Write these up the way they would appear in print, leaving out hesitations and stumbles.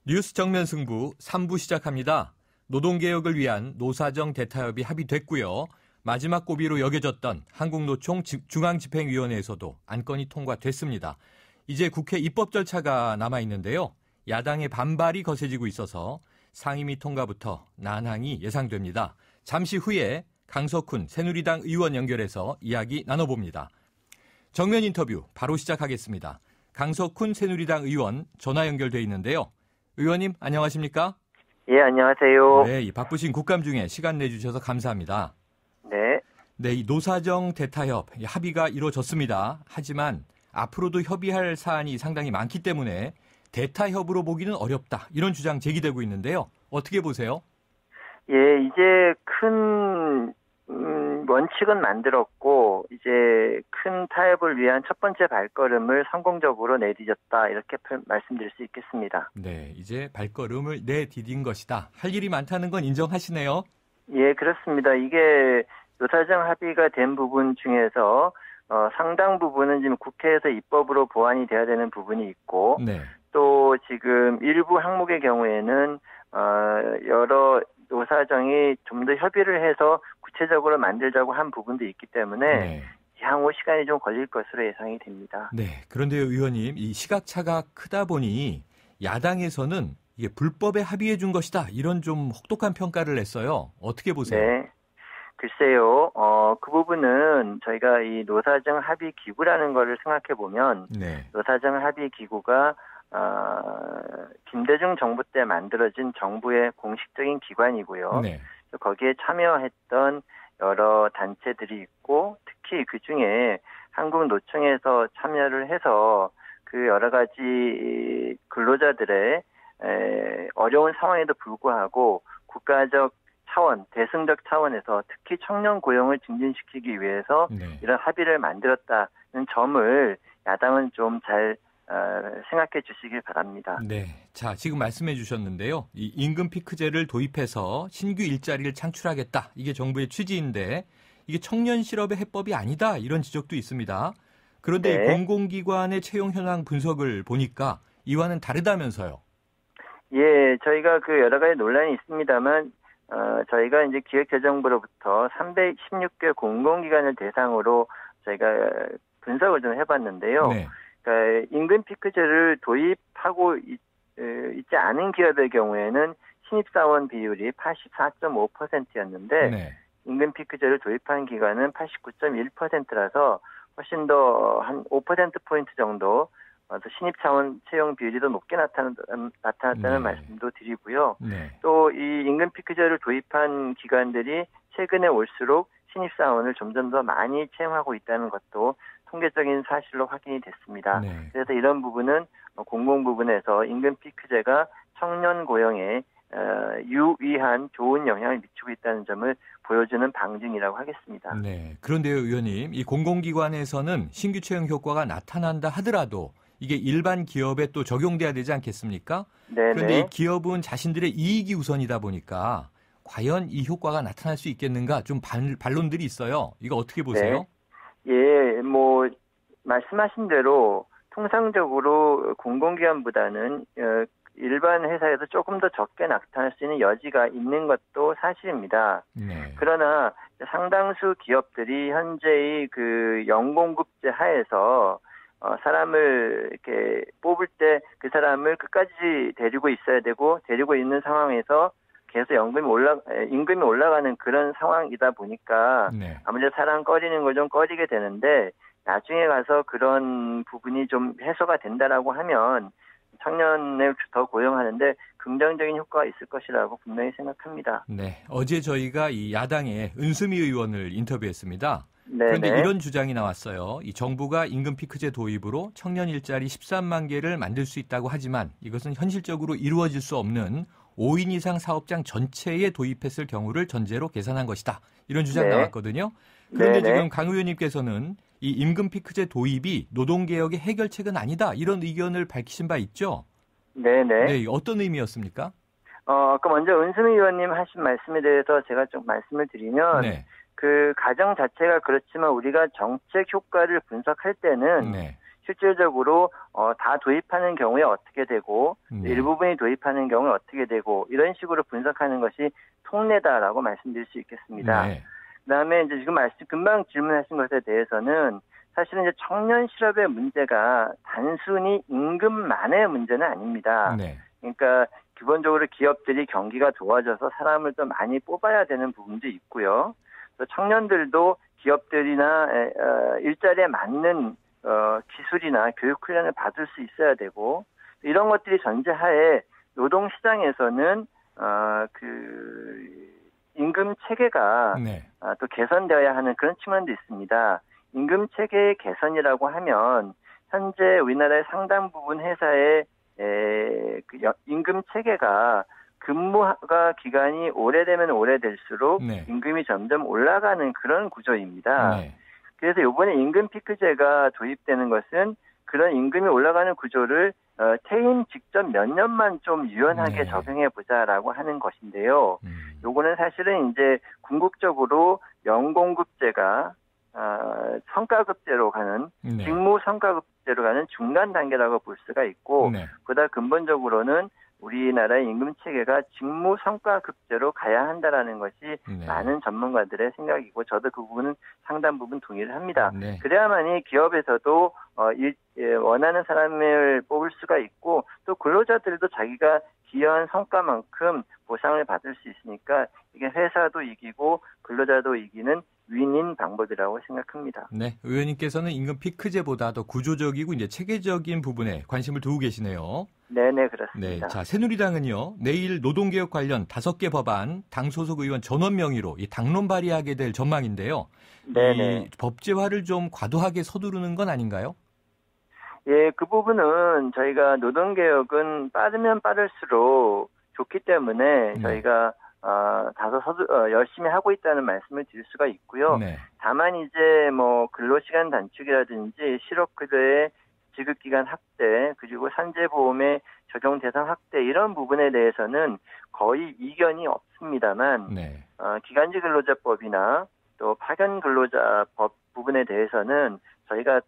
뉴스 정면 승부 3부 시작합니다. 노동개혁을 위한 노사정 대타협이 합의됐고요. 마지막 고비로 여겨졌던 한국노총 중앙집행위원회에서도 안건이 통과됐습니다. 이제 국회 입법 절차가 남아있는데요. 야당의 반발이 거세지고 있어서 상임위 통과부터 난항이 예상됩니다. 잠시 후에 강석훈 새누리당 의원 연결해서 이야기 나눠봅니다. 정면 인터뷰 바로 시작하겠습니다. 강석훈 새누리당 의원 전화 연결돼 있는데요. 의원님 안녕하십니까? 예, 안녕하세요. 네, 이 바쁘신 국감 중에 시간 내주셔서 감사합니다. 네. 네, 이 노사정 대타협 합의가 이루어졌습니다. 하지만 앞으로도 협의할 사안이 상당히 많기 때문에 대타협으로 보기는 어렵다. 이런 주장 제기되고 있는데요. 어떻게 보세요? 예, 이제 큰 원칙은 만들었고 이제 큰 타협을 위한 첫 번째 발걸음을 성공적으로 내디뎠다. 이렇게 말씀드릴 수 있겠습니다. 네, 이제 발걸음을 내디딘 것이다. 할 일이 많다는 건 인정하시네요. 예, 그렇습니다. 이게 노사정 합의가 된 부분 중에서 상당 부분은 지금 국회에서 입법으로 보완이 돼야 되는 부분이 있고 네. 또 지금 일부 항목의 경우에는 여러 노사정이 좀 더 협의를 해서 구체적으로 만들자고 한 부분도 있기 때문에 네. 향후 시간이 좀 걸릴 것으로 예상이 됩니다. 네. 그런데요, 의원님, 이 시각차가 크다 보니 야당에서는 이게 불법에 합의해 준 것이다. 이런 좀 혹독한 평가를 냈어요. 어떻게 보세요? 네. 글쎄요, 그 부분은 저희가 이 노사정 합의 기구라는 거를 생각해 보면 네. 노사정 합의 기구가 김대중 정부 때 만들어진 정부의 공식적인 기관이고요. 네. 거기에 참여했던 여러 단체들이 있고 특히 그중에 한국노총에서 참여를 해서 그 여러 가지 근로자들의 어려운 상황에도 불구하고 국가적 차원, 대승적 차원에서 특히 청년 고용을 증진시키기 위해서 네. 이런 합의를 만들었다는 점을 야당은 좀 잘 생각해 주시길 바랍니다. 네. 자, 지금 말씀해 주셨는데요. 이 임금 피크제를 도입해서 신규 일자리를 창출하겠다. 이게 정부의 취지인데 이게 청년 실업의 해법이 아니다. 이런 지적도 있습니다. 그런데 네. 공공기관의 채용 현황 분석을 보니까 이와는 다르다면서요. 예, 저희가 그 여러 가지 논란이 있습니다만 저희가 이제 기획재정부로부터 316개 공공기관을 대상으로 저희가 분석을 좀 해봤는데요. 네. 그러니까 임금 피크제를 도입하고 있지 않은 기업의 경우에는 신입사원 비율이 84.5%였는데 네. 임금 피크제를 도입한 기관은 89.1%라서 훨씬 더 한 5%포인트 정도 신입사원 채용 비율이 더 높게 나타났다는 네. 말씀도 드리고요. 네. 또 이 임금 피크제를 도입한 기관들이 최근에 올수록 신입사원을 점점 더 많이 채용하고 있다는 것도 통계적인 사실로 확인이 됐습니다. 네. 그래서 이런 부분은 공공 부분에서 임금 피크제가 청년 고용에 유의한 좋은 영향을 미치고 있다는 점을 보여주는 방증이라고 하겠습니다. 네. 그런데요, 의원님, 이 공공기관에서는 신규 채용 효과가 나타난다 하더라도 이게 일반 기업에 또 적용돼야 되지 않겠습니까? 네네. 그런데 이 기업은 자신들의 이익이 우선이다 보니까 과연 이 효과가 나타날 수 있겠는가 좀 반론들이 있어요. 이거 어떻게 보세요? 네. 예, 뭐 말씀하신 대로 통상적으로 공공기관보다는 일반 회사에서 조금 더 적게 나타날 수 있는 여지가 있는 것도 사실입니다. 네. 그러나 상당수 기업들이 현재의 그 연공급제 하에서 사람을 이렇게 뽑을 때 그 사람을 끝까지 데리고 있어야 되고 데리고 있는 상황에서 계속 임금이 올라가는 그런 상황이다 보니까 네. 아무래도 사람 꺼리는 걸 좀 꺼리게 되는데 나중에 가서 그런 부분이 좀 해소가 된다라고 하면 청년을 더 고용하는데 긍정적인 효과가 있을 것이라고 분명히 생각합니다. 네. 어제 저희가 이 야당의 은수미 의원을 인터뷰했습니다. 네네. 그런데 이런 주장이 나왔어요. 이 정부가 임금 피크제 도입으로 청년 일자리 13만 개를 만들 수 있다고 하지만 이것은 현실적으로 이루어질 수 없는 5인 이상 사업장 전체에 도입했을 경우를 전제로 계산한 것이다. 이런 주장 네. 나왔거든요. 그런데 네네. 지금 강 의원님께서는 이 임금 피크제 도입이 노동개혁의 해결책은 아니다. 이런 의견을 밝히신 바 있죠? 네네. 네, 어떤 의미였습니까? 그 먼저 은수미 의원님 하신 말씀에 대해서 제가 좀 말씀을 드리면 네. 그 가정 자체가 그렇지만 우리가 정책 효과를 분석할 때는 네. 실질적으로 다 도입하는 경우에 어떻게 되고 일부분이 도입하는 경우에 어떻게 되고 이런 식으로 분석하는 것이 통례다라고 말씀드릴 수 있겠습니다. 네. 그다음에 이제 지금 금방 질문하신 것에 대해서는 사실은 이제 청년 실업의 문제가 단순히 임금만의 문제는 아닙니다. 네. 그러니까 기본적으로 기업들이 경기가 좋아져서 사람을 더 많이 뽑아야 되는 부분도 있고요. 또 청년들도 기업들이나 일자리에 맞는 기술이나 교육 훈련을 받을 수 있어야 되고 이런 것들이 전제하에 노동 시장에서는 그 임금 체계가 네. 또 개선되어야 하는 그런 측면도 있습니다. 임금 체계의 개선이라고 하면 현재 우리나라의 상당 부분 회사의 그 임금 체계가 근무가 기간이 오래되면 오래될수록 네. 임금이 점점 올라가는 그런 구조입니다. 네. 그래서 이번에 임금 피크제가 도입되는 것은 그런 임금이 올라가는 구조를 퇴임 직전 몇 년만 좀 유연하게 네. 적용해 보자라고 하는 것인데요. 요거는 사실은 이제 궁극적으로 연공급제가 성과급제로 가는 네. 직무 성과급제로 가는 중간 단계라고 볼 수가 있고 네. 보다 근본적으로는 우리나라의 임금 체계가 직무 성과급제로 가야 한다라는 것이 네. 많은 전문가들의 생각이고 저도 그 부분은 상당 부분 동의를 합니다. 네. 그래야만이 기업에서도 원하는 사람을 뽑을 수가 있고 또 근로자들도 자기가 기여한 성과만큼 보상을 받을 수 있으니까 이게 회사도 이기고 근로자도 이기는 윈윈 방법이라고 생각합니다. 네, 의원님께서는 임금 피크제보다 더 구조적이고 이제 체계적인 부분에 관심을 두고 계시네요. 네네, 그렇습니다. 네, 자, 새누리당은요, 내일 노동개혁 관련 5개 법안 당 소속 의원 전원 명의로 이 당론 발의하게 될 전망인데요. 네네. 이 법제화를 좀 과도하게 서두르는 건 아닌가요? 예, 그 부분은 저희가 노동개혁은 빠르면 빠를수록 좋기 때문에 저희가 열심히 하고 있다는 말씀을 드릴 수가 있고요. 네. 다만 이제 뭐 근로시간 단축이라든지 실업급여의 지급기간 확대 그리고 산재보험의 적용 대상 확대 이런 부분에 대해서는 거의 이견이 없습니다만 네. 기간제 근로자법이나 또 파견 근로자법 부분에 대해서는 저희가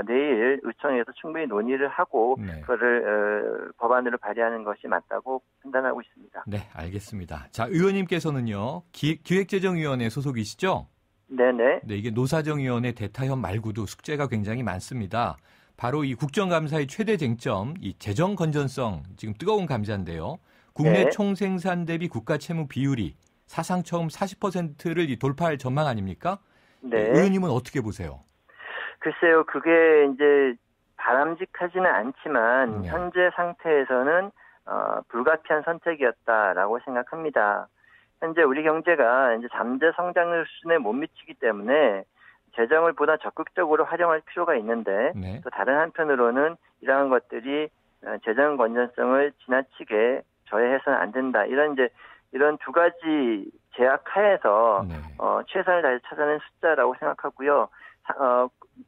내일 의총에서 충분히 논의를 하고 네. 그거를 법안으로 발의하는 것이 맞다고 판단하고 있습니다. 네, 알겠습니다. 자, 의원님께서는요, 기획재정위원회 소속이시죠? 네네. 네, 이게 노사정위원회 대타협 말고도 숙제가 굉장히 많습니다. 바로 이 국정감사의 최대 쟁점, 이 재정 건전성, 지금 뜨거운 감자인데요. 국내 네. 총생산 대비 국가 채무 비율이 사상 처음 40%를 돌파할 전망 아닙니까? 네. 의원님은 어떻게 보세요? 글쎄요, 그게 이제 바람직하지는 않지만 네. 현재 상태에서는 불가피한 선택이었다라고 생각합니다. 현재 우리 경제가 이제 잠재 성장 수준에 못 미치기 때문에 재정을 보다 적극적으로 활용할 필요가 있는데 네. 또 다른 한편으로는 이러한 것들이 재정 건전성을 지나치게 저해해서는 안 된다. 이런 두 가지 제약 하에서 네. 최선을 다해 찾아낸 숫자라고 생각하고요.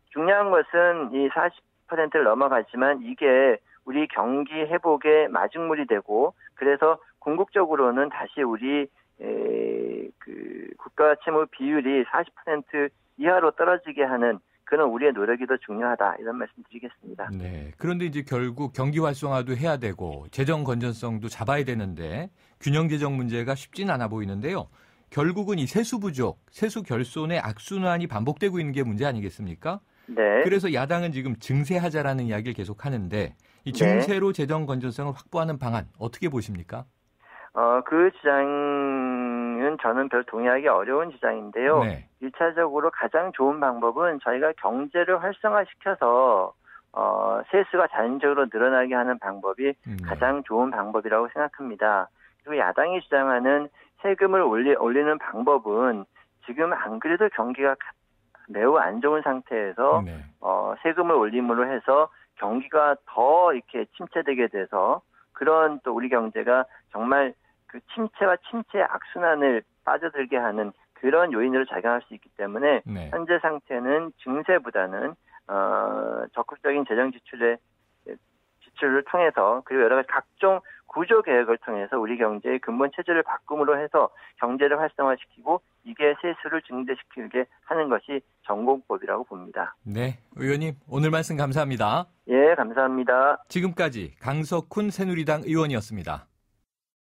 중요한 것은 이 40%를 넘어가지만 이게 우리 경기 회복의 마중물이 되고 그래서 궁극적으로는 다시 우리 그 국가 채무 비율이 40% 이하로 떨어지게 하는 그런 우리의 노력이 더 중요하다 이런 말씀 드리겠습니다. 네. 그런데 이제 결국 경기 활성화도 해야 되고 재정 건전성도 잡아야 되는데 균형 재정 문제가 쉽지는 않아 보이는데요. 결국은 이 세수 부족, 세수 결손의 악순환이 반복되고 있는 게 문제 아니겠습니까? 네. 그래서 야당은 지금 증세하자라는 이야기를 계속 하는데 이 증세로 재정 건전성을 확보하는 방안 어떻게 보십니까? 그 주장은 저는 별 동의하기 어려운 주장인데요. 네. 1차적으로 가장 좋은 방법은 저희가 경제를 활성화시켜서 세수가 자연적으로 늘어나게 하는 방법이 가장 좋은 방법이라고 생각합니다. 그리고 야당이 주장하는 세금을 올리는 방법은 지금 안 그래도 경기가 매우 안 좋은 상태에서 네. 세금을 올림으로 해서 경기가 더 이렇게 침체되게 돼서 그런 또 우리 경제가 정말 그 침체와 침체의 악순환을 빠져들게 하는 그런 요인으로 작용할 수 있기 때문에 네. 현재 상태는 증세보다는 적극적인 재정 지출을 통해서 그리고 여러 가지 각종 구조개혁을 통해서 우리 경제의 근본 체제를 바꿈으로 해서 경제를 활성화시키고 이게 세수를 증대시키게 하는 것이 전공법이라고 봅니다. 네, 의원님 오늘 말씀 감사합니다. 예, 감사합니다. 지금까지 강석훈 새누리당 의원이었습니다.